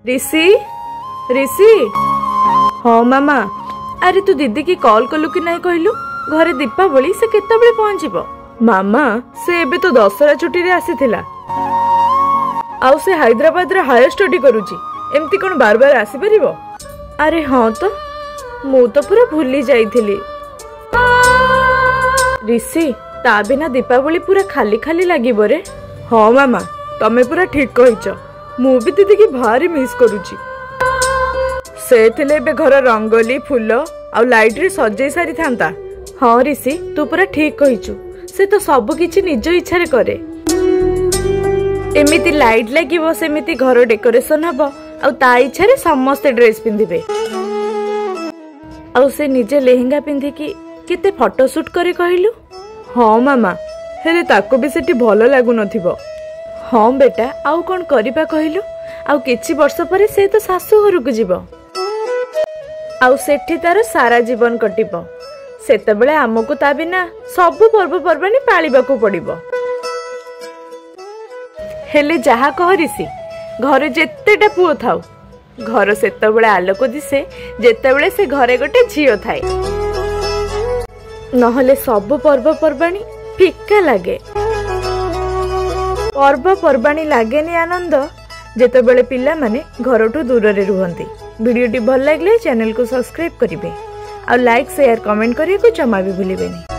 ऋषि ऋषि हाँ मामा अरे तू दीदी की कॉल कलु कि नहीं कहलु घरे दीपावली से केतबेले पहुंचीबो मामा से एबे तो दशहरा छुट्टी रे आसीथिला आउ से हैदराबाद रे हायर स्टडी करूची एमती कोन बार बार आसी परिबो अरे हाँ तो मु तो पूरा भूली जाइथिली ऋषि ता बिना दीपावली पूरा खाली खाली लागिबो रे हाँ मामा तमे पूरा ठीक कहिच मु भी दीदी की भारी मिस करूची से थिले बे घर रंगोली फूल आउ लाइट रे सजै सारी थांता हाँ ऋषि तू पूरा ठीक कहिचु से तो सब किछि निज इच्छा रे करे एमिति लाइट लागिबो सेमिति घर डेकोरेशन हबो आउ ता इच्छा रे समस्त ड्रेस पिंधिबे आउ से निजे लेहेंगा पिंधि की केते फोटो शूट करे कहिलु हाँ मामा हेले ताको भी सेठी भलो लागु नथिबो हाँ बेटा आउ कोन करिबा कहिलु आउ किछि वर्ष परे से तो सासू घर को जीवो आउ सेठी तार सारा जीवन कटिबो सेतेबेले हमकु ता बिना सब पर्वपर्वाणी पालिबाकू पड़िबो हेले जहा कह ऋषि घरे जेतेटा पुओ थाउ घर सेतेबेले आलोक दिसे जेतेबेले से घरे गोटे झियो थाए नहले सब पर्वपर्वाणी फिका लागे पर्वपर्वाणी लागेनी आनंद जेतेबेले पिला माने घरटू दूर रे रुहंती वीडियोटी भल लागले चैनल को सब्सक्राइब करिवे आ लाइक शेयर कमेंट करिया को जमा भी भूलिबेनी।